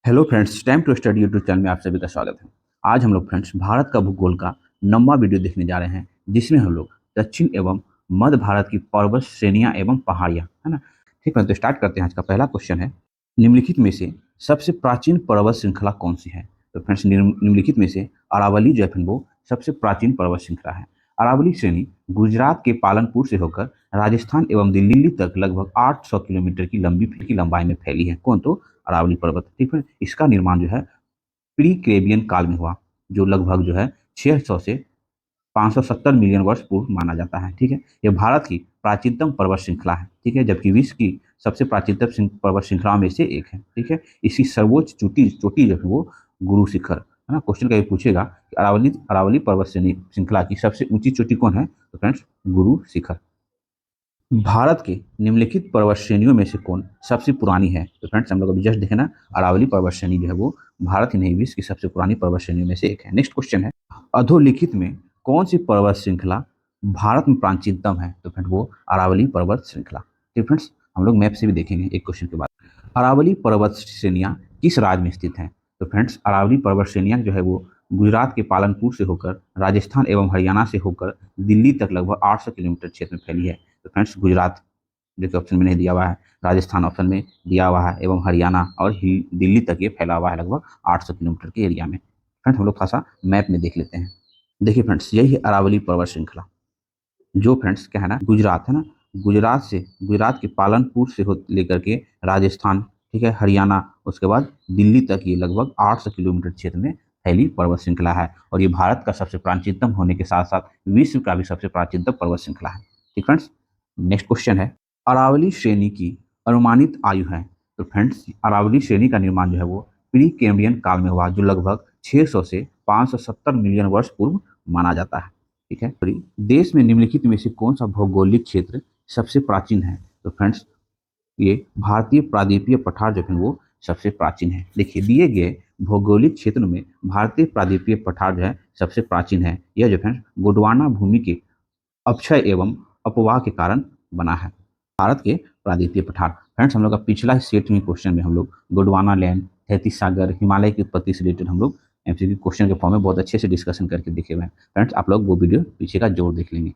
Hello friends, time to study YouTube channel में आप सभी का स्वागत है। आज हम लोग फ्रेंड्स भारत का भूगोल का 9वां वीडियो देखने जा रहे हैं, जिसमें हम लोग दक्षिण एवं मध्य भारत की पर्वत श्रेणियां एवं पहाड़ियां, है ना। ठीक है, तो स्टार्ट करते हैं। आज का पहला क्वेश्चन है, निम्नलिखित में से सबसे प्राचीन पर्वत श्रृंखला कौन सी है? तो फ्रेंड्स निम्नलिखित में से अरावली जो है वो सबसे प्राचीन पर्वत श्रृंखला है। अरावली श्रेणी गुजरात के पालनपुर से होकर राजस्थान एवं दिल्ली तक लगभग 800 किलोमीटर की लंबाई में फैली है। कौन? तो अरावली पर्वत। ठीक है, इसका निर्माण जो है प्री कैम्ब्रियन काल में हुआ, जो लगभग जो है 600 से 570 मिलियन वर्ष पूर्व माना जाता है। ठीक है, यह भारत की प्राचीनतम पर्वत श्रृंखला है। ठीक है, जबकि विश्व की सबसे प्राचीनतम पर्वत श्रृंखला में से एक है। ठीक है, इसकी सर्वोच्च चोटी चोटी जो है वो गुरु शिखर, है ना। क्वेश्चन का ये पूछेगा कि अरावली अरावली पर्वत श्रृंखला की सबसे ऊंची चोटी कौन है? तो फ्रेंड्स गुरु शिखर। भारत के निम्नलिखित पर्वत श्रेणियों में से कौन सबसे पुरानी है? तो फ्रेंड्स हम लोग अभी जस्ट देखे ना, अरावली पर्वत श्रेणी जो है वो भारत ही नहीं विश्व की सबसे पुरानी पर्वत श्रेणियों में से एक है। नेक्स्ट क्वेश्चन है, अधोलिखित में कौन सी पर्वत श्रृंखला भारत में प्राचीनतम है? तो फ्रेंड्स वो अरावली पर्वत श्रृंखला। ठीक फ्रेंड्स, हम लोग मैप से भी देखेंगे एक क्वेश्चन के बाद। अरावली पर्वत श्रेणियाँ किस राज्य में स्थित हैं? तो फ्रेंड्स अरावली पर्वत श्रेणियाँ जो है वो गुजरात के पालनपुर से होकर राजस्थान एवं हरियाणा से होकर दिल्ली तक लगभग 800 किलोमीटर क्षेत्र में फैली है। तो फ्रेंड्स गुजरात जो कि ऑप्शन में नहीं दिया हुआ है, राजस्थान ऑप्शन में दिया हुआ है, एवं हरियाणा और दिल्ली तक ये फैला हुआ है लगभग 800 किलोमीटर के एरिया में। फ्रेंड्स हम लोग थोड़ा सा मैप में देख लेते हैं। देखिए फ्रेंड्स, यही है अरावली पर्वत श्रृंखला, जो फ्रेंड्स क्या है ना, गुजरात है ना, गुजरात के पालनपुर से हो लेकर के राजस्थान, ठीक है, हरियाणा, उसके बाद दिल्ली तक ये लगभग 800 किलोमीटर क्षेत्र में फैली पर्वत श्रृंखला है। और ये भारत का सबसे प्राचीनतम होने के साथ साथ विश्व का भी सबसे प्राचीनतम पर्वत श्रृंखला है। ठीक फ्रेंड्स, नेक्स्ट क्वेश्चन है, अरावली श्रेणी की अनुमानित आयु है? तो फ्रेंड्स अरावली श्रेणी का निर्माण जो है वो प्री कैम्ब्रियन काल में हुआ, जो लगभग 600 से 570 मिलियन वर्ष पूर्व माना जाता है। ठीक है, देश में निम्नलिखित में से कौन सा भौगोलिक क्षेत्र सबसे प्राचीन है? तो फ्रेंड्स ये भारतीय प्रायद्वीपीय पठार जो है वो सबसे प्राचीन है। देखिए दिए गए भौगोलिक क्षेत्र में भारतीय प्रायद्वीपीय पठार जो है सबसे प्राचीन है। यह जो फ्रेंड्स गोंडवाना भूमि के अपक्षय एवं अपवाह के कारण बना है। भारत के प्रायद्वीपीय पठार, फ्रेंड्स हम लोग का पिछला सेट में क्वेश्चन में हम लोग गोंडवाना लैंड, तैतीस सागर, हिमालय की उत्पत्ति से रिलेटेड हम लोग एमसीक्यू क्वेश्चन के फॉर्म में बहुत अच्छे से डिस्कशन करके देखे हुए हैं। फ्रेंड्स आप लोग वो वीडियो पीछे का जरूर देख लेंगे।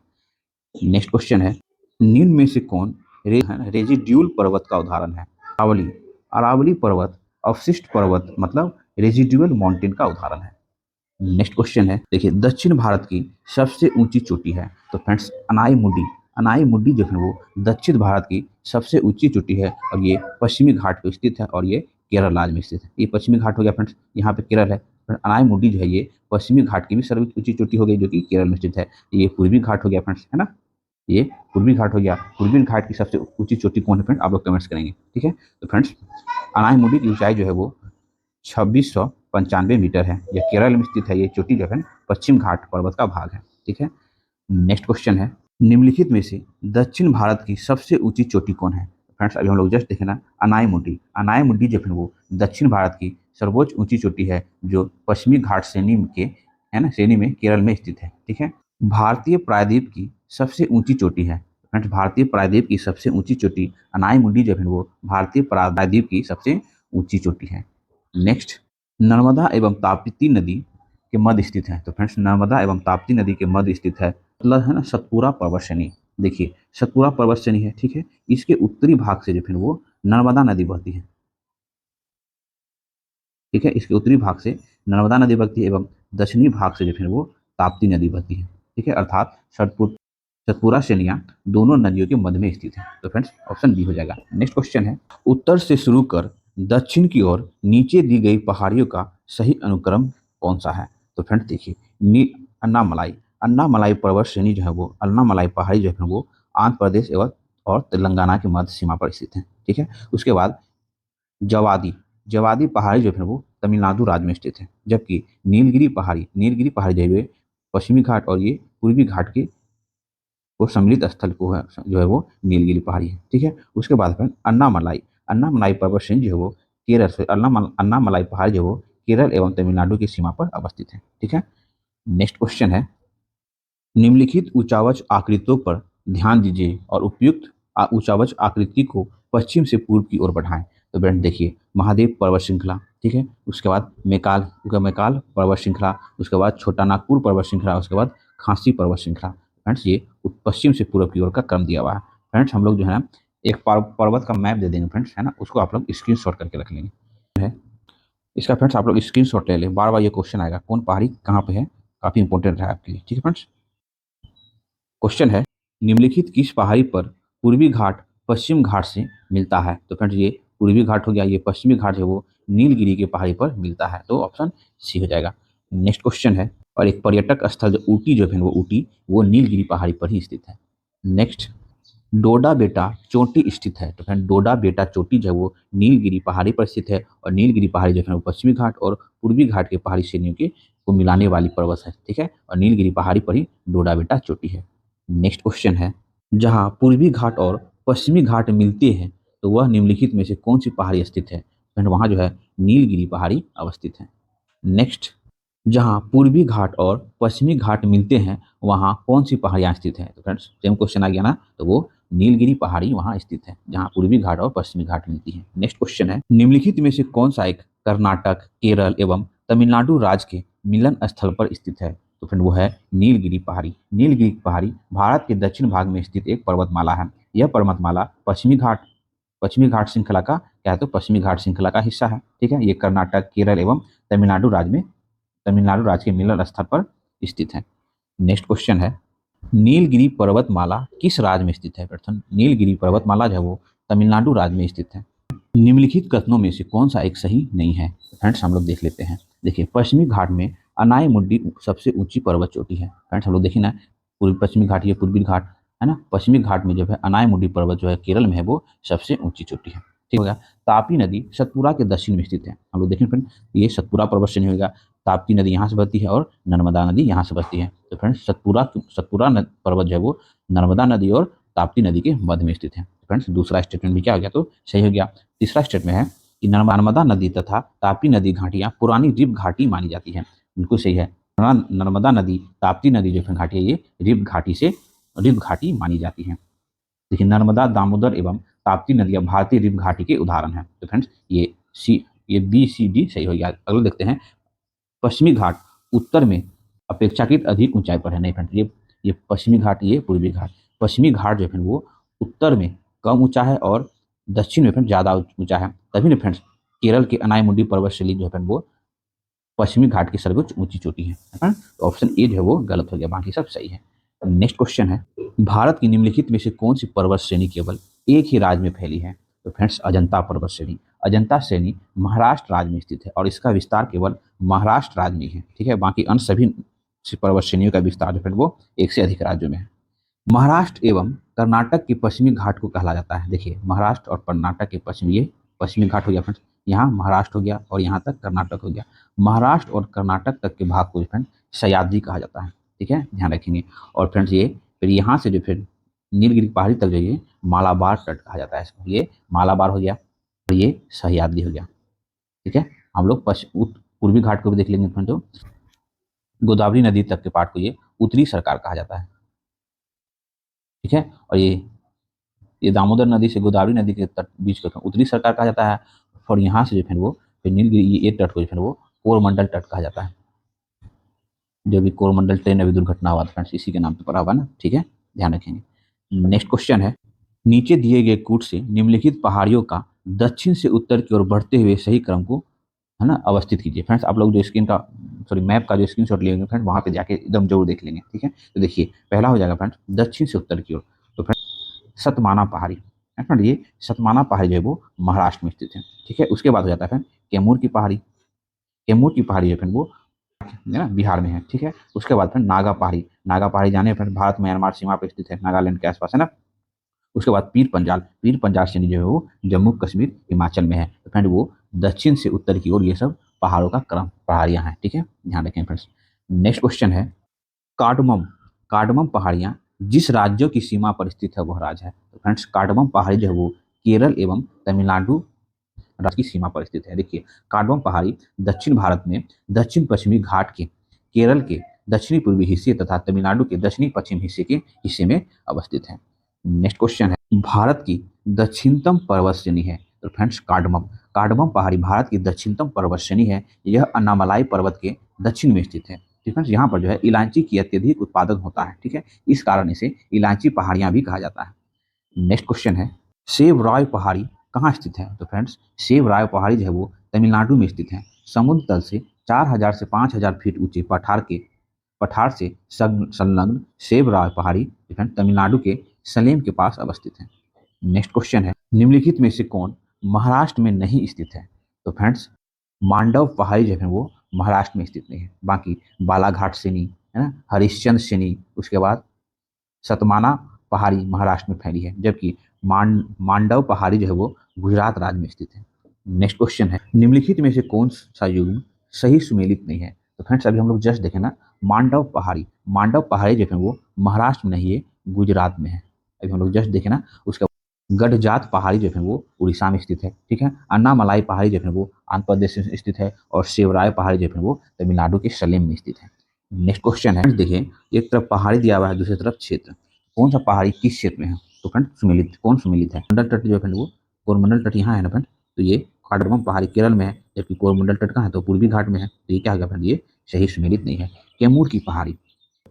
नेक्स्ट क्वेश्चन है, निम्न में से कौन रेजिड्यूल पर्वत का उदाहरण है? अरावली अरावली पर्वत अवशिष्ट पर्वत मतलब रेजिडुअल माउंटेन का उदाहरण है। नेक्स्ट क्वेश्चन है, देखिए दक्षिण भारत की सबसे ऊंची चोटी है? तो फ्रेंड्स अनाई मुड्डी जो है वो दक्षिण भारत की सबसे ऊंची चोटी है, और ये पश्चिमी घाट पे स्थित है, और ये केरल राज्य में स्थित है। ये पश्चिमी घाट हो गया फ्रेंड्स, यहाँ पे केरल है। अनाई मुड्डी जो है ये पश्चिमी घाट की भी सर्वोच्च ऊंची चोटी हो गई, जो कि केरल में स्थित है। ये पूर्वी घाट हो गया फ्रेंड्स, है ना, ये पूर्वी घाट हो गया। पूर्वी घाट की सबसे ऊंची चोटी कौन है फ्रेंड? आप लोग कमेंट्स करेंगे। ठीक है, तो फ्रेंड्स अनाई मुड्डी की ऊंचाई जो है वो 2695 मीटर है। यह केरल में स्थित है। ये चोटी जो है पश्चिम घाट पर्वत का भाग है। ठीक है, नेक्स्ट क्वेश्चन है, निम्नलिखित में से दक्षिण भारत की सबसे ऊंची चोटी कौन है? फ्रेंड्स अभी हम लोग जस्ट देखे ना, अनाई मुड्डी जो है वो दक्षिण भारत की सर्वोच्च ऊंची चोटी है, जो पश्चिमी घाट श्रेणी के, है ना, श्रेणी में केरल में स्थित है। ठीक है, भारतीय प्रायद्वीप की सबसे ऊंची चोटी है। फ्रेंड्स भारतीय प्रायद्वीप की सबसे ऊंची चोटी अनाई मुड्डी जो है वो भारतीय प्रायद्वीप की सबसे ऊंची चोटी है। नेक्स्ट, नर्मदा एवं ताप्ती नदी के मध्य स्थित है। तो फ्रेंड्स नर्मदा एवं ताप्ती नदी के मध्य स्थित है, मतलब है ना सतपुरा पर्वत श्रेणी। देखिए सतपुरा पर्वत श्रेणी है। ठीक है, इसके उत्तरी भाग से जो फिर वो नर्मदा नदी बहती है। ठीक है, इसके उत्तरी भाग से नर्मदा नदी बहती है, एवं दक्षिणी भाग से जो फिर वो ताप्ती नदी बहती है। ठीक है, अर्थात सतपुरा श्रेणियाँ दोनों नदियों के मध्य में स्थित है। तो फ्रेंड्स ऑप्शन बी हो जाएगा। नेक्स्ट क्वेश्चन है, उत्तर से शुरू कर दक्षिण की ओर नीचे दी गई पहाड़ियों का सही अनुक्रम कौन सा है? तो फ्रेंड्स देखिए अन्नामलाई अन्नामलाई पर्वत श्रेणी जो है वो, अन्नामलाई पहाड़ी जो है वो आंध्र प्रदेश एवं और तेलंगाना के मध्य सीमा पर स्थित है। ठीक है, उसके बाद जवादी जवादी पहाड़ी जो है वो तमिलनाडु राज्य में स्थित है। जबकि नीलगिरी पहाड़ी जो है पश्चिमी घाट और ये पूर्वी घाट के वो सम्मिलित स्थल को है, जो है वो नीलगिरी पहाड़ी है। ठीक है, उसके बाद फिर अन्नामलाई पर्वत श्रेणी जो है वो केरल से अन्नामलाई पहाड़ी जो है वो केरल एवं तमिलनाडु की सीमा पर अवस्थित है। ठीक है, नेक्स्ट क्वेश्चन है, निम्नलिखित ऊंचावच आकृतियों पर ध्यान दीजिए और उपयुक्त ऊंचावच आकृति को पश्चिम से पूर्व की ओर बढ़ाएं। तो फ्रेंड देखिए महादेव पर्वत श्रृंखला, ठीक है। उसके बाद मैकाल पर्वत श्रृंखला, उसके बाद छोटा नागपुर पर्वत श्रृंखला, उसके बाद खांसी पर्वत श्रृंखला। फ्रेंड्स ये पश्चिम से पूर्व की ओर का क्रम दिया हुआ है। फ्रेंड्स हम लोग जो है ना एक पर्वत का मैप दे देंगे फ्रेंड्स, है ना, उसको आप लोग स्क्रीनशॉट करके रख लेंगे। है इसका फ्रेंड्स आप लोग स्क्रीनशॉट ले लें, बार बार ये क्वेश्चन आएगा कौन पहाड़ी कहाँ पे है, काफी इंपॉर्टेंट है आपके लिए। ठीक है फ्रेंड्स, क्वेश्चन है निम्नलिखित किस पहाड़ी पर पूर्वी घाट पश्चिम घाट से मिलता है। तो फ्रेंड्स ये पूर्वी घाट हो गया, ये पश्चिमी घाट है वो नीलगिरी के पहाड़ी पर मिलता है, तो ऑप्शन सी हो जाएगा। नेक्स्ट क्वेश्चन है, और एक पर्यटक स्थल जो ऊटी जो है वो नीलगिरी पहाड़ी पर ही स्थित है। नेक्स्ट, डोडा बेटा चोटी स्थित है। तो फ्रेंड डोडा बेटा चोटी जो है वो नीलगिरी पहाड़ी पर स्थित है, और नीलगिरी पहाड़ी जो है वो पश्चिमी घाट और पूर्वी घाट के पहाड़ी श्रेणियों के को मिलाने वाली पर्वत है। ठीक है, और नीलगिरी पहाड़ी पर ही डोडा बेटा चोटी है। नेक्स्ट क्वेश्चन है, जहाँ पूर्वी घाट और पश्चिमी घाट मिलते हैं तो वह निम्नलिखित में से कौन सी पहाड़ी स्थित है। फ्रेंड वहाँ जो है नीलगिरी पहाड़ी अवस्थित है। नेक्स्ट, जहाँ पूर्वी घाट और पश्चिमी घाट मिलते हैं वहाँ कौन सी पहाड़ियाँ स्थित हैं। तो फ्रेंड्स सेम क्वेश्चन आ गया ना, तो वो नीलगिरी पहाड़ी वहाँ स्थित है जहाँ पूर्वी घाट और पश्चिमी घाट मिलती हैं। नेक्स्ट क्वेश्चन है, निम्नलिखित में से कौन सा एक कर्नाटक, केरल एवं तमिलनाडु राज्य के मिलन स्थल पर स्थित है। तो फ्रेंड वो है नीलगिरी पहाड़ी। नीलगिरी पहाड़ी भारत के दक्षिण भाग में स्थित एक पर्वतमाला है। यह पर्वतमाला पश्चिमी घाट श्रृंखला का क्या है, तो पश्चिमी घाट श्रृंखला का हिस्सा है। ठीक है, ये कर्नाटक, केरल एवं तमिलनाडु राज्य के मिलन स्थल पर स्थित है। नेक्स्ट क्वेश्चन है, नीलगिरी पर्वतमाला किस राज्य में स्थित है। प्रथम नीलगिरी पर्वतमाला जो है वो तमिलनाडु राज्य में स्थित है। निम्नलिखित कथनों में से कौन सा एक सही नहीं है। फ्रेंड्स हम लोग देख लेते हैं। देखिए, पश्चिमी घाट में अनायमुड्डी सबसे ऊंची पर्वत चोटी है। फ्रेंड्स हम लोग देखिए ना, पूर्वी पश्चिमी घाट, ये पूर्वी घाट है ना, पश्चिमी घाट में जो है अनायमुड्डी पर्वत जो है केरल में है वो सबसे ऊंची चोटी है। ठीक हो गया। तापी नदी सतपुरा के दक्षिण में स्थित है। हम लोग देखें फ्रेंड, ये सतपुरा पर्वत श्रेणी होगा, ताप्ती नदी यहाँ से बहती है और नर्मदा नदी यहाँ से बहती है। तो फ्रेंड्स सतपुरा पर्वत जो है वो नर्मदा नदी और ताप्ती नदी के मध्य में स्थित है। फ्रेंड्स दूसरा स्टेटमेंट भी क्या हो गया, तो सही हो गया। तीसरा स्टेटमेंट है कि नर्मदा नदी तथा ताप्ती नदी घाटियां पुरानी रिप घाटी मानी जाती है। बिल्कुल सही है। नर्मदा नदी, ताप्ती नदी जो घाटी है ये रिप घाटी मानी जाती है। देखिए, नर्मदा, दामोदर एवं ताप्ती नदियां भारतीय रिप घाटी के उदाहरण हैं। तो फ्रेंड्स ये बी सी डी सही हो गया। अगले देखते हैं, पश्चिमी घाट उत्तर में अपेक्षाकृत अधिक ऊंचाई पर है। नहीं फ्रेंड्स, ये पश्चिमी घाट, ये पूर्वी घाट। पश्चिमी घाट जो है वो उत्तर में कम ऊंचा है और दक्षिण में फ्रेंड ज़्यादा ऊंचा है। तभी ना फ्रेंड्स केरल के अनायमुडी पर्वत श्रेणी जो है वो पश्चिमी घाट की सर्वोच्च ऊंची चोटी है। तो ऑप्शन ए जो है वो गलत हो गया, बाकी सब सही है। नेक्स्ट क्वेश्चन है, भारत की निम्नलिखित में से कौन सी पर्वत श्रेणी केवल एक ही राज्य में फैली है। तो फ्रेंड्स अजंता पर्वत श्रेणी। अजंता श्रेणी महाराष्ट्र राज्य में स्थित है और इसका विस्तार केवल महाराष्ट्र राज्य में है। ठीक है, बाकी अन्य सभी पर्वत श्रेणियों का विस्तार जो है वो एक से अधिक राज्यों में है। महाराष्ट्र एवं कर्नाटक के पश्चिमी घाट को कहा जाता है। देखिए, महाराष्ट्र और कर्नाटक के पश्चिमी घाट हो गया फ्रेंड्स, यहाँ महाराष्ट्र हो गया और यहाँ तक कर्नाटक हो गया। महाराष्ट्र और कर्नाटक तक के भाग को फ्रेंड सह्याद्री कहा जाता है। ठीक है, ध्यान रखेंगे। और फ्रेंड्स ये फिर यहाँ से जो फिर नीलगिरी पहाड़ी तक जाइए, मालाबार तट कहा जाता है इसको। ये मालाबार हो गया और ये सह्याद्री हो गया। ठीक है, हम लोग पूर्वी घाट को भी देख लेंगे फ्रेंड। तो गोदावरी नदी तक के पार्ट को ये उत्तरी सरकार कहा जाता है। ठीक है, और ये दामोदर नदी से गोदावरी नदी के तट बीच का उत्तरी सरकार कहा जाता है। और यहाँ से जो है वो फिर नीलगिरी ये तट को जो है वो कोरमंडल तट कहा जाता है। जो भी कोरमंडल ट्रेन अभी दुर्घटना हुआ था फ्रेंड्स, इसी के नाम पे पड़ा हुआ ना। ठीक है, ध्यान रखेंगे। नेक्स्ट क्वेश्चन है, नीचे दिए गए कूट से निम्नलिखित पहाड़ियों का दक्षिण से उत्तर की ओर बढ़ते हुए सही क्रम को है ना अवस्थित कीजिए। फ्रेंड्स आप लोग जो मैप का जो स्क्रीनशॉट लिए फ्रेंड वहाँ पे जाके एकदम जरूर देख लेंगे। ठीक है, तो देखिए पहला हो जाएगा फ्रेंड्स दक्षिण से उत्तर की ओर। तो फ्रेंड सतमाना पहाड़ी है फ्रेंड, ये सतमाना पहाड़ी जो है वो महाराष्ट्र में स्थित है। ठीक है, उसके बाद हो जाता है फ्रेंड कैमूर की पहाड़ी। कैमूर की पहाड़ी जो फ्रेंड वो है ना बिहार में है। ठीक है, उसके बाद फ्रेंड नागा पहाड़ी जाने फ्रेंड भारत म्यांमार सीमा पर स्थित है, नागालैंड के आसपास है ना। उसके बाद पीर पंजाल श्रेणी जो है वो जम्मू कश्मीर हिमाचल में है। तो फ्रेंड वो दक्षिण से उत्तर की ओर ये सब पहाड़ों का क्रम पहाड़ियाँ हैं। ठीक है, ध्यान रखें फ्रेंड्स। नेक्स्ट क्वेश्चन है, कार्डमम पहाड़ियाँ जिस राज्यों की सीमा पर स्थित है वह राज्य है। तो फ्रेंड्स कार्डमम पहाड़ी जो है वो केरल एवं तमिलनाडु राज्य की सीमा पर स्थित है। देखिए, कार्डमम पहाड़ी दक्षिण भारत में दक्षिण पश्चिमी घाट के केरल के दक्षिणी पूर्वी हिस्से तथा तमिलनाडु के दक्षिणी पश्चिम हिस्से में अवस्थित है। नेक्स्ट क्वेश्चन है, भारत की दक्षिणतम पर्वत श्रेणी है तो फ्रेंड्स कार्डमम। कार्डमम पहाड़ी भारत की दक्षिणतम पर्वत श्रेणी है। यह अन्नामलाई पर्वत के दक्षिण में स्थित है। ठीक है, यहाँ पर जो है इलायची की अत्यधिक उत्पादन होता है। ठीक है, इस कारण इसे इलायची पहाड़ियाँ भी कहा जाता है। नेक्स्ट क्वेश्चन है, सेव रॉय पहाड़ी कहाँ स्थित है? तो फ्रेंड्स सेव रॉय पहाड़ी जो है वो तमिलनाडु में स्थित है। समुद्र तल से 4000 से 5000 फीट ऊंचे पठार से संलग्न सेव रॉय पहाड़ी फ्रेंड तमिलनाडु के सलेम के पास अवस्थित है। नेक्स्ट क्वेश्चन है, निम्नलिखित में से कौन महाराष्ट्र में नहीं स्थित है? तो फ्रेंड्स मांडव पहाड़ी जो है वो महाराष्ट्र में स्थित नहीं है। बाकी बालाघाट श्रेणी है ना, हरिश्चंद्र श्रेणी, उसके बाद सतमाना पहाड़ी महाराष्ट्र में फैली है, जबकि मांडव पहाड़ी जो है वो गुजरात राज्य में स्थित है। नेक्स्ट क्वेश्चन है, निम्नलिखित में से कौन सा युग्म सही सुमेलित नहीं है? तो फ्रेंड्स अभी हम लोग जस्ट देखें ना, मांडव पहाड़ी जो है वो महाराष्ट्र में नहीं है, गुजरात में है। अभी हम लोग जस्ट देखें ना, उसका गडजात पहाड़ी जो है वो उड़ीसा में स्थित है। ठीक है, अन्नामलाई पहाड़ी जो है वो आंध्र प्रदेश में स्थित है, और शिवराय पहाड़ी जो है वो तमिलनाडु के सलेम में स्थित है। नेक्स्ट क्वेश्चन है, देखिए एक तरफ पहाड़ी दिया हुआ है, दूसरी तरफ क्षेत्र, कौन सा पहाड़ी किस क्षेत्र में है? तो फ्रेंड सुमेलित, कौन सुमेलित है? मंडल तट जो है फ्रेंड वो कोरमंडल तट यहाँ है ना फ्रेंड, तो ये कार्डमम पहाड़ी केरल में है, जबकि कोरमंडल तट कहाँ है? तो पूर्वी घाट में है। तो ये क्या होगा फ्रेंड? ये सही सुमेलित नहीं है। कैमूर की पहाड़ी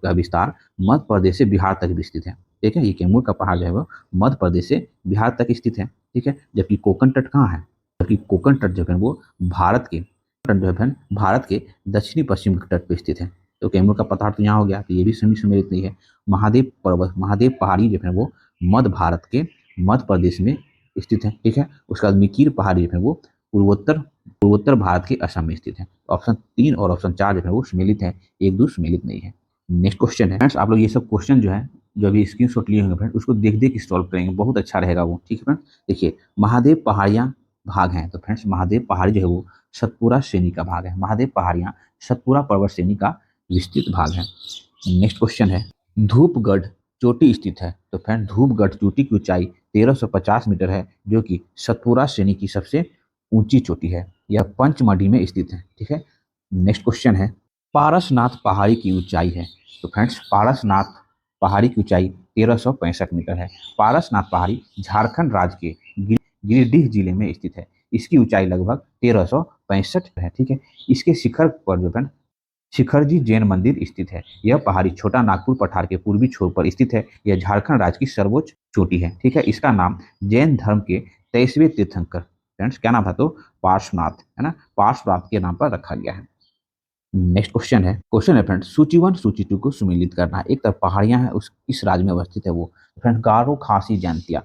का विस्तार मध्य प्रदेश से बिहार तक विस्तृत है। ठीक है, ये कैमूर का पहाड़ जो है वो मध्य प्रदेश से बिहार तक स्थित है। ठीक है, जबकि कोकण तट कहाँ है? जबकि कोकण तट जो है वो भारत के दक्षिणी पश्चिम तट पर स्थित है। तो कैमूर का पठार तो यहाँ हो गया, तो ये भी सही सुमेलित नहीं है। महादेव पहाड़ी जो है वो मध्य प्रदेश में स्थित है। ठीक है, उसके बाद मिकिर पहाड़ी जो है वो पूर्वोत्तर भारत के असम में स्थित है। ऑप्शन 3 और ऑप्शन 4 जो है वो सुमेलित है, 1-2 सुमेलित नहीं है। नेक्स्ट क्वेश्चन है फ्रेंड्स, आप लोग ये सब क्वेश्चन जो है जो अभी स्क्रीनशॉट लिए होंगे फ्रेंड, उसको देख देख के सॉल्व करेंगे, बहुत अच्छा रहेगा वो। ठीक है फ्रेंड, देखिए महादेव पहाड़ियाँ भाग हैं। तो फ्रेंड्स महादेव पहाड़ी जो है वो सतपुरा श्रेणी का भाग है। महादेव पहाड़ियाँ सतपुरा पर्वत श्रेणी का विस्तृत भाग है। नेक्स्ट क्वेश्चन है, धूपगढ़ चोटी स्थित है। तो फ्रेंड धूपगढ़ चोटी की ऊंचाई 1350 मीटर है, जो कि सतपुरा श्रेणी की सबसे ऊंची चोटी है। यह पंचमढ़ी में स्थित है। ठीक है, नेक्स्ट क्वेश्चन है, पारसनाथ पहाड़ी की ऊंचाई है। तो फ्रेंड्स पारसनाथ पहाड़ी की ऊंचाई 1365 मीटर है। पारसनाथ पहाड़ी झारखंड राज्य के गिरिडीह जिले में स्थित है। इसकी ऊंचाई लगभग 1365 है। ठीक है, इसके शिखर पर जो फ्रेंड शिखरजी जैन मंदिर स्थित है। यह पहाड़ी छोटा नागपुर पठार के पूर्वी छोर पर स्थित है। यह झारखंड राज्य की सर्वोच्च चोटी है। ठीक है, इसका नाम जैन धर्म के 23वें तीर्थंकर फ्रेंड्स क्या नाम था? तो पार्श्वनाथ है ना, पार्श्वनाथ के नाम पर रखा गया है। नेक्स्ट क्वेश्चन है फ्रेंड, सूची 1 सूची 2 को सुमेलित करना है। एक तरफ पहाड़ियां हैं, उस किस राज्य में अवस्थित है वो? फ्रेंड गारो खासी जैंतिया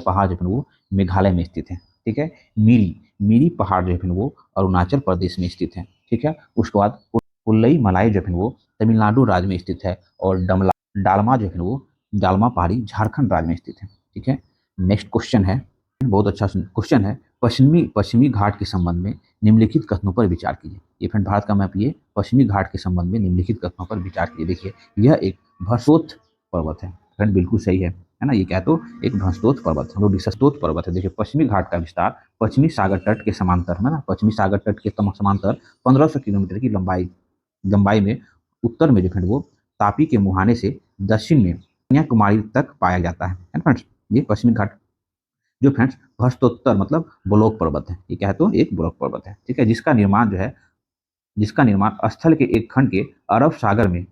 पहाड़ जो है वो मेघालय में स्थित है। ठीक है, मिरी पहाड़ जो है वो अरुणाचल प्रदेश में स्थित है। ठीक है, उसके बाद उल्लई मलाई जो है वो तमिलनाडु राज्य में स्थित है, और डालमा जो है वो डालमा पहाड़ी झारखंड राज्य में स्थित है। ठीक है, नेक्स्ट क्वेश्चन है, बहुत अच्छा क्वेश्चन है, पश्चिमी घाट के संबंध में निम्नलिखित कथनों पर विचार कीजिए। ये फ्रेंड भारत का मैप, ये पश्चिमी घाट के संबंध में निम्नलिखित कथनों पर विचार कीजिए। देखिए यह एक भ्रंशोत्थ पर्वत है। फ्रेंड बिल्कुल सही है ना, ये क्या? तो एक भ्रंशोत्थ पर्वत है, विशस्तोत्थ पर्वत है। देखिए पश्चिमी घाट का विस्तार पश्चिमी सागर तट के समांतर है ना, पश्चिमी सागर तट के समांतर 1500 किलोमीटर की लंबाई में उत्तर में जो है वो तापी के मुहाने से दक्षिण में कन्याकुमारी तक पाया जाता है फ्रेंड्स। ये पश्चिमी घाट जो फ्रेंड्स भ्रष्टोत्तर मतलब ब्लॉक पर्वत है। ये क्या है? तो एक ब्लॉक पर्वत है। ठीक है, जिसका निर्माण स्थल के एक खंड के अरब सागर में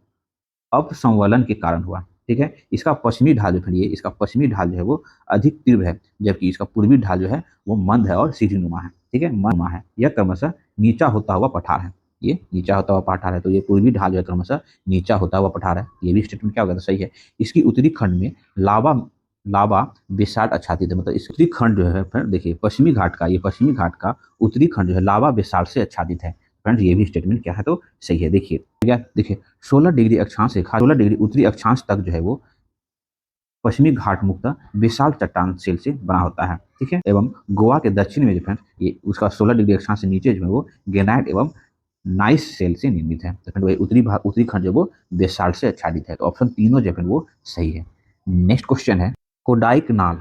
अपसंवलन के कारण हुआ। ठीक है, इसका पश्चिमी ढाल जो है वो अधिक तीव्र है, जबकि इसका पूर्वी ढाल जो है वो मंद है और सीढ़ीनुमा है। ठीक है, मंदनुमा है। यह क्रमशः नीचा होता हुआ पठार है। ये नीचा होता हुआ पठार है, तो ये पूर्वी ढाल जो है क्रमशः नीचा होता हुआ पठार है। ये भी स्टेटमेंट क्या होगा? तो सही है। इसकी उत्तरी खंड में लावा लावा बेसाल्ट आच्छादित है, मतलब इस उत्तरी खंड जो है फ्रेंड, देखिए पश्चिमी घाट का उत्तरी खंड जो है लावा बेसाल्ट से आच्छादित है। फ्रेंड्स ये भी स्टेटमेंट क्या है? तो सही है। देखिए 16 डिग्री अक्षांश से 16 डिग्री उत्तरी अक्षांश तक जो है वो पश्चिमी घाट मुक्त विशाल चट्टान सेल से बना होता है। ठीक है, एवं गोवा के दक्षिण में जो फ्रेंड ये उसका 16 डिग्री अक्षांश से नीचे जो है वो ग्रेनाइट एवं नाइस सेल से निर्मित है। तो फ्रेंड वही उत्तरी खंड जो वो बेसाल्ट से आच्छादित है। तो ऑप्शन तीनों जो है वो सही है। नेक्स्ट क्वेश्चन है, कोडाईकनाल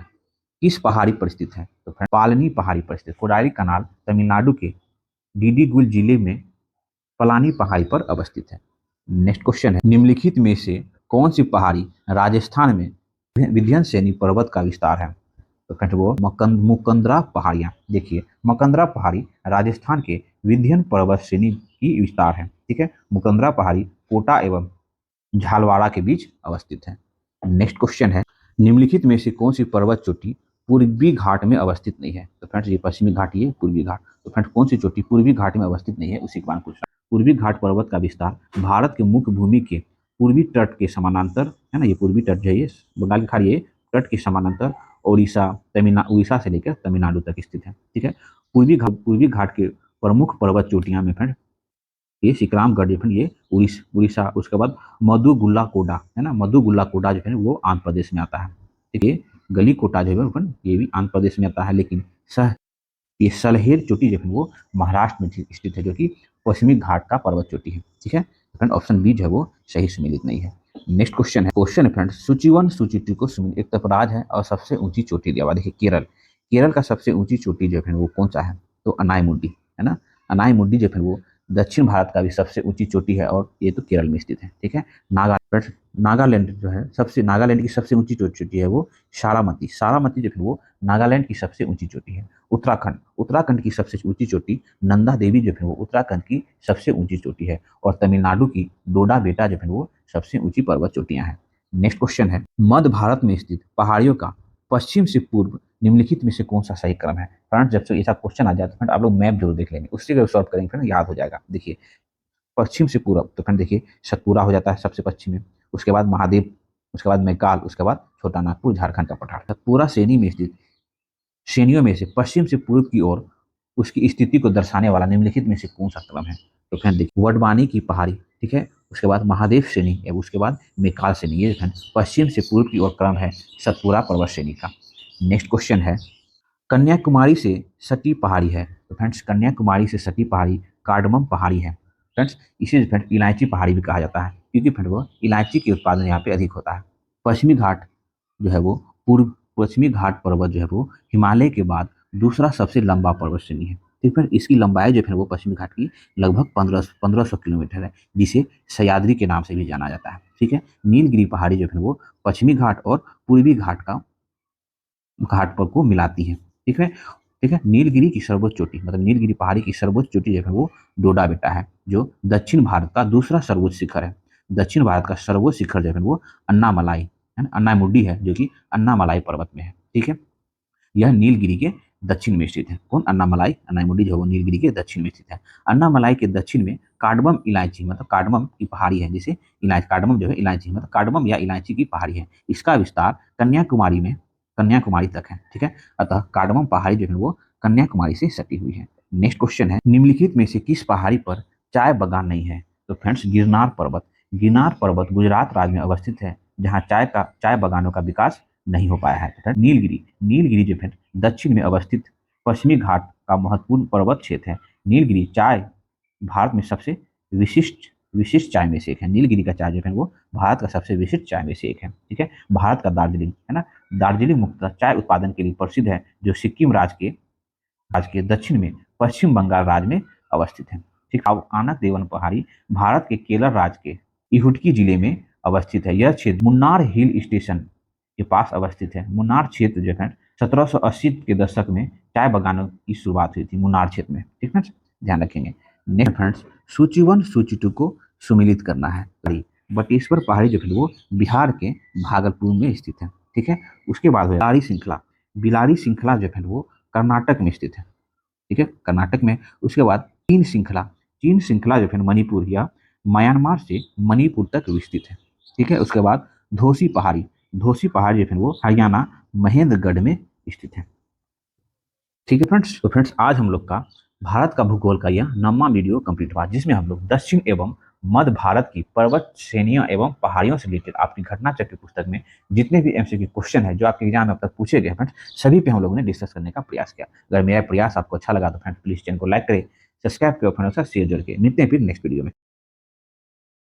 किस पहाड़ी पर स्थित है? तो फ्रेंड पालनी पहाड़ी पर स्थित। कोडाईकनाल तमिलनाडु के डिडीगुल जिले में पलानी पहाड़ी पर अवस्थित है। नेक्स्ट क्वेश्चन है, निम्नलिखित में से कौन सी पहाड़ी राजस्थान में विंध्य श्रेणी पर्वत का विस्तार है? तो फ्रेंड्स वो मुकंदरा पहाड़ियाँ। देखिए मुकंदरा पहाड़ी राजस्थान के विंध्य पर्वत श्रेणी की विस्तार है। ठीक है, मुकंदरा पहाड़ी कोटा एवं झालवाड़ा के बीच अवस्थित है। नेक्स्ट क्वेश्चन है, निम्नलिखित में से कौन सी पर्वत चोटी पूर्वी घाट में अवस्थित नहीं है? तो फ्रेंड्स ये पश्चिमी घाट, ये पूर्वी घाट। तो फ्रेंड्स कौन सी चोटी पूर्वी घाट में अवस्थित नहीं है, उसी के बारे में पूछ रहा हूं। पूर्वी घाट पर्वत का विस्तार भारत के मुख्य भूमि के पूर्वी तट के समानांतर है ना, ये पूर्वी तट जो है ये बंगाल की खाड़ी, ये तट के समानांतर उड़ीसा से लेकर तमिलनाडु तक स्थित है। ठीक है, पूर्वी घाट के प्रमुख पर्वत चोटियां में फ्रेंड ये सिकरामगढ़ जो है ये उड़ीसा, उसके बाद मधुगुल्ला कोडा है ना, मधुगुल्ला कोडा जो है वो आंध्र प्रदेश में आता है। ठीक है, गली कोटा जो है ये भी आंध्र प्रदेश में आता है, लेकिन ये सलहेर चोटी जो है वो महाराष्ट्र में स्थित है, जो कि पश्चिमी घाट का पर्वत चोटी है। ठीक है फ्रेंड, ऑप्शन बी जो है वो सही सम्मिलित नहीं है। नेक्स्ट क्वेश्चन है फ्रेंड, सूची 1 सूची 2 को सुमिलित। एक तरफ राज है और सबसे ऊंची चोटी दिया हुआ, देखिए केरल का सबसे ऊंची चोटी जो है वो कौन सा है? तो अनाईमुड्डी है ना, अनाईमुड्डी जो है वो दक्षिण भारत का भी सबसे ऊंची चोटी है और ये तो केरल में स्थित है। ठीक है, नागालैंड जो है नागालैंड की सबसे ऊंची चोटी है वो सारामती जो है वो नागालैंड की सबसे ऊंची चोटी है। उत्तराखंड की सबसे ऊंची चोटी नंदा देवी जो है वो उत्तराखंड की सबसे ऊंची चोटी है, और तमिलनाडु की डोडा बेटा जो है वो सबसे ऊंची पर्वत चोटियां हैं। नेक्स्ट क्वेश्चन है, मध्य भारत में स्थित पहाड़ियों का पश्चिम से पूर्व निम्नलिखित में से कौन सा सही क्रम है? फ्रेंड्स जब से ऐसा क्वेश्चन आ जाए तो फ्रेंड आप लोग मैप जरूर देख लेंगे, उससे जब सॉल्व करेंगे फ्रेंड याद हो जाएगा। देखिए पश्चिम से पूरब, तो फ्रेंड देखिए सतपुरा हो जाता है सबसे पश्चिम में, उसके बाद महादेव, उसके बाद मैकाल, उसके बाद छोटा नागपुर झारखंड का पठार। सतपुरा श्रेणी में स्थित श्रेणियों में से पश्चिम से पूर्व की ओर उसकी स्थिति को दर्शाने वाला निम्नलिखित में से कौन सा क्रम है? तो फ्रेंड देखिए वडवानी की पहाड़ी, ठीक है, उसके बाद महादेव श्रेणी एवं उसके बाद मेकाल श्रेणी, ये फ्रेंड पश्चिम से पूर्व की ओर क्रम है सतपुरा पर्वत श्रेणी का। नेक्स्ट क्वेश्चन है, कन्याकुमारी से सटी पहाड़ी है। तो फ्रेंड्स कन्याकुमारी से सटी पहाड़ी कार्डमम पहाड़ी है। फ्रेंड्स इसे फ्रेंड इलायची पहाड़ी भी कहा जाता है, क्योंकि फ्रेंड वो इलायची के उत्पादन यहाँ पे अधिक होता है। पश्चिमी घाट जो है वो पूर्व पश्चिमी घाट पर्वत जो है वो हिमालय के बाद दूसरा सबसे लंबा पर्वत श्रेणी है। ठीक है, इसकी लंबाई जो है वो पश्चिमी घाट की लगभग 1500 किलोमीटर है, जिसे सह्याद्री के नाम से भी जाना जाता है। ठीक है, नीलगिरी पहाड़ी जो है वो पश्चिमी घाट और पूर्वी घाट पर को मिलाती है। ठीक है, नीलगिरी की सर्वोच्च चोटी, मतलब नीलगिरी पहाड़ी की सर्वोच्च चोटी जो है वो डोडा बेटा है, जो दक्षिण भारत का दूसरा सर्वोच्च शिखर है। दक्षिण भारत का सर्वोच्च शिखर जो है वो अन्नामलाई है ना, अन्नामुड्डी है, जो कि अन्नामलाई पर्वत में है। ठीक है, यह नीलगिरी के दक्षिण में स्थित है। कौन? अन्नामलाई, अन्नामुड्डी जो है वो नीलगिरी के दक्षिण में स्थित है। अन्नामलाई के दक्षिण में कार्डमम इलायची, मतलब कार्डमम की पहाड़ी है, जिसे इलायची, कार्डमम जो है इलायची, मतलब कार्डमम या इलायची की पहाड़ी है। इसका विस्तार कन्याकुमारी तक है। ठीक है, अतः कार्डमम पहाड़ी जो है वो कन्याकुमारी से सटी हुई है। नेक्स्ट क्वेश्चन है, निम्नलिखित में से किस पहाड़ी पर चाय बागान नहीं है? तो फ्रेंड्स गिरनार पर्वत गुजरात राज्य में अवस्थित है, जहाँ चाय बागानों का विकास नहीं हो पाया है। तथा नीलगिरी जो है दक्षिण में अवस्थित पश्चिमी घाट का महत्वपूर्ण पर्वत क्षेत्र है। नीलगिरी चाय भारत में सबसे विशिष्ट चाय में से एक है। नीलगिरी का चाय जो है वो भारत का सबसे विशिष्ट चाय में से एक है। ठीक है, भारत का दार्जिलिंग है ना, दार्जिलिंग मुख्यतः चाय उत्पादन के लिए प्रसिद्ध है, जो सिक्किम राज्य के दक्षिण में पश्चिम बंगाल राज्य में अवस्थित है। ठीक, आनक देवन पहाड़ी भारत के केरल राज्य के इहुटकी जिले में अवस्थित है। यह क्षेत्र मुन्नार हिल स्टेशन के पास अवस्थित है। मुन्नार क्षेत्र जो है 1780 के दशक में चाय बागानों की शुरुआत हुई थी मुन्नार क्षेत्र में। ठीक है, ध्यान रखेंगे। नेक्स्ट फ्रेंड्स, सूची 1 सूची 2 को सुमिलित करना है। बटेश्वर पहाड़ी जो है वो बिहार के भागलपुर में स्थित है। ठीक है, उसके बाद बिलारी श्रृंखला जो है वो कर्नाटक में स्थित है। ठीक है, कर्नाटक में। उसके बाद चीन श्रृंखला जो है मणिपुर या म्यांमार से मणिपुर तक विस्तृत है। ठीक है, उसके बाद धोसी पहाड़ी जो है वो हरियाणा महेंद्रगढ़ में स्थित है। ठीक है फ्रेंड्स, तो फ्रेंड्स आज हम लोग का भारत का भूगोल का यह 9वां वीडियो कंप्लीट हुआ, जिसमें हम लोग दक्षिण एवं मध्य भारत की पर्वत श्रेणियों एवं पहाड़ियों से रिलेटेड आपकी घटना चक्र पुस्तक में जितने भी एमसीक्यू क्वेश्चन है जो आपके एग्जाम में अब तक पूछे गए फ्रेंड्स, सभी पे हम लोगों ने डिस्कस करने का प्रयास किया। अगर मेरा प्रयास आपको अच्छा लगा तो फ्रेंड्स प्लीज चैनल को लाइक करें, सब्सक्राइब करें, फ्रेंड्स शेयर करके। मिलते हैं फिर नेक्स्ट वीडियो में।